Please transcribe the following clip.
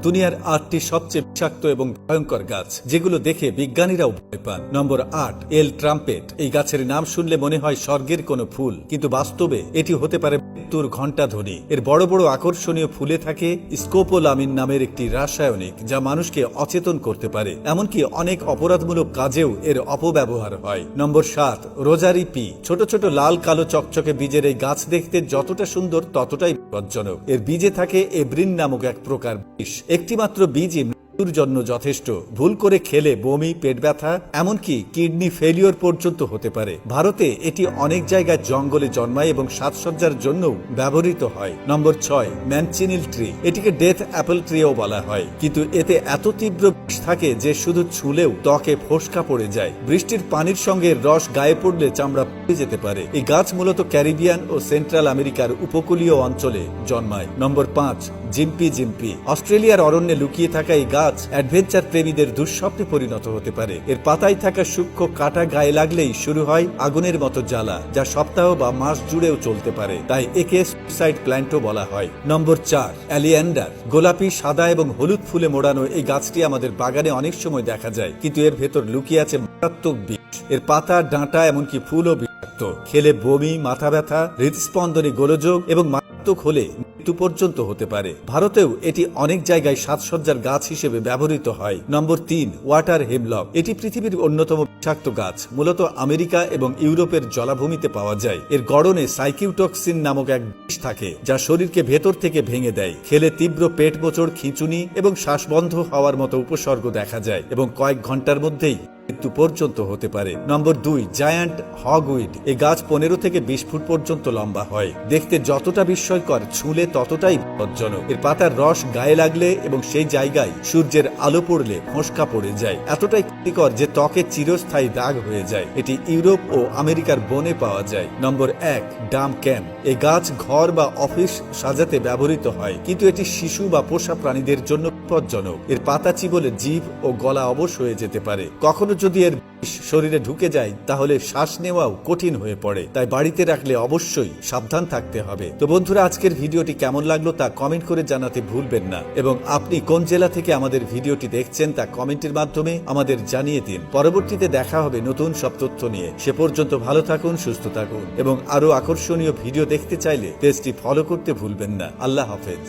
দুনিয়ার 8টি সবচেয়ে বিষাক্ত এবং ভয়ঙ্কর গাছ, যেগুলো দেখে বিজ্ঞানীরাও ভয় পান। নম্বর 8, এল ট্রাম্পেট। এই গাছের নাম শুনলে মনে হয় স্বর্গের কোনো ফুল, কিন্তু বাস্তবে এটি হতে পারে মৃত্যুর ঘণ্টাধ্বনি। এর বড় বড় আকর্ষণীয় ফুলে থাকে স্কোপোলামিন নামের একটি রাসায়নিক, যা মানুষকে অচেতন করতে পারে। এমনকি অনেক অপরাধমূলক কাজেও এর অপব্যবহার হয়। নম্বর 7, রোজারি পি। ছোট ছোট লাল কালো চকচকে বীজের এই গাছ দেখতে যতটা সুন্দর ততটাই বিপজ্জনক। এর বীজে থাকে এব্রিন নামক এক প্রকার বিষ। একটিমাত্র বীজই মৃত্যুর জন্য যথেষ্ট। ভুল করে খেলে বমি, পেট ব্যথা, এমনকি কিডনি ফেলিওর পর্যন্ত হতে পারে। ভারতে এটি অনেক জায়গায় জঙ্গলে জন্মায় এবং সাজসজ্জার জন্যও ব্যবহৃত হয়। নম্বর 6, ম্যানচিনিল ট্রি। এটিকে ডেথ অ্যাপল ট্রিও বলা হয়, কিন্তু এতে এত তীব্র বিষ থাকে যে শুধু ছুঁলেও ত্বকে ফোসকা পড়ে যায়। বৃষ্টির পানির সঙ্গে রস গায়ে পড়লে চামড়া পুড়ে যেতে পারে। এই গাছ মূলত ক্যারিবিয়ান ও সেন্ট্রাল আমেরিকার উপকূলীয় অঞ্চলে জন্মায়। নম্বর 5, জিম্পি জিম্পি। অস্ট্রেলিয়ার অরণ্যে লুকিয়ে থাকা এই গাছ অ্যাডভেঞ্চার প্রেমীদের দুঃস্বপ্নে পরিণত হতে পারে। এর পাতায় থাকা সূক্ষ্ম কাটা গায়ে লাগলেই শুরু হয় আগুনের মতো জ্বালা, যা সপ্তাহ বা মাস জুড়েও চলতে পারে। তাই একে সুইসাইড প্ল্যান্টও বলা হয়। নম্বর 4, অ্যালিয়ান্ডার। গোলাপি, সাদা এবং হলুদ ফুলে মোড়ানো এই গাছটি আমাদের বাগানে অনেক সময় দেখা যায়, কিন্তু এর ভেতর লুকিয়ে আছে মারাত্মক বিষ। এর পাতা, ডাঁটা, এমনকি ফুলও বিষাক্ত। খেলে বমি, মাথা ব্যথা, হৃদস্পন্দনে গোলযোগ এবং মারাত্মক হলে মৃত্যু পর্যন্ত হতে পারে। ভারতেও এটি অনেক জায়গায় সাজসজ্জার গাছ হিসেবে ব্যবহৃত হয়। নম্বর 3, ওয়াটার হেমলক। এটি পৃথিবীর অন্যতম বিষাক্ত গাছ। মূলত আমেরিকা এবং ইউরোপের জলাভূমিতে পাওয়া যায়। এর গড়নে সাইকিউটক্সিন নামক এক বিষ থাকে, যা শরীরকে ভেতর থেকে ভেঙে দেয়। খেলে তীব্র পেট মোচড়, খিঁচুনি এবং শ্বাসবন্ধ হওয়ার মতো উপসর্গ দেখা যায় এবং কয়েক ঘন্টার মধ্যেই মৃত্যু পর্যন্ত হতে পারে। নম্বর 2, জায়ান্ট হগউইড। এই গাছ 15 থেকে 20 ফুট পর্যন্ত লম্বা হয়। দেখতে যতটা বিস্ময়কর, ছুঁলে ততটাই বিপজ্জনক। এর পাতার রস গায়ে লাগলে এবং সেই জায়গায় সূর্যের আলো পড়লে ফোসকা পড়ে যায়। এতটাই ক্ষতিকর যে ত্বকে চিরস্থায়ী দাগ হয়ে যায়। এটি ইউরোপ ও আমেরিকার বনে পাওয়া যায়। নম্বর 1, ডাম ক্যান। এই গাছ ঘর বা অফিস সাজাতে ব্যবহৃত হয়, কিন্তু এটি শিশু বা পোষা প্রাণীদের জন্য বিপজ্জনক। এর পাতা চিবোলে জিভ ও গলা অবশ হয়ে যেতে পারে। কখনো যদি এর বিষ শরীরে ঢুকে যায় তাহলে শ্বাস নেওয়াও কঠিন হয়ে পড়ে। তাই বাড়িতে রাখলে অবশ্যই সাবধান থাকতে হবে। তো বন্ধুরা, আজকের ভিডিওটি কেমন লাগলো তা কমেন্ট করে জানাতে ভুলবেন না, এবং আপনি কোন জেলা থেকে আমাদের ভিডিওটি দেখছেন তা কমেন্টের মাধ্যমে আমাদের জানিয়ে দিন। পরবর্তীতে দেখা হবে নতুন সব তথ্য নিয়ে। সে পর্যন্ত ভালো থাকুন, সুস্থ থাকুন, এবং আরো আকর্ষণীয় ভিডিও দেখতে চাইলে পেজটি ফলো করতে ভুলবেন না। আল্লাহ হাফেজ।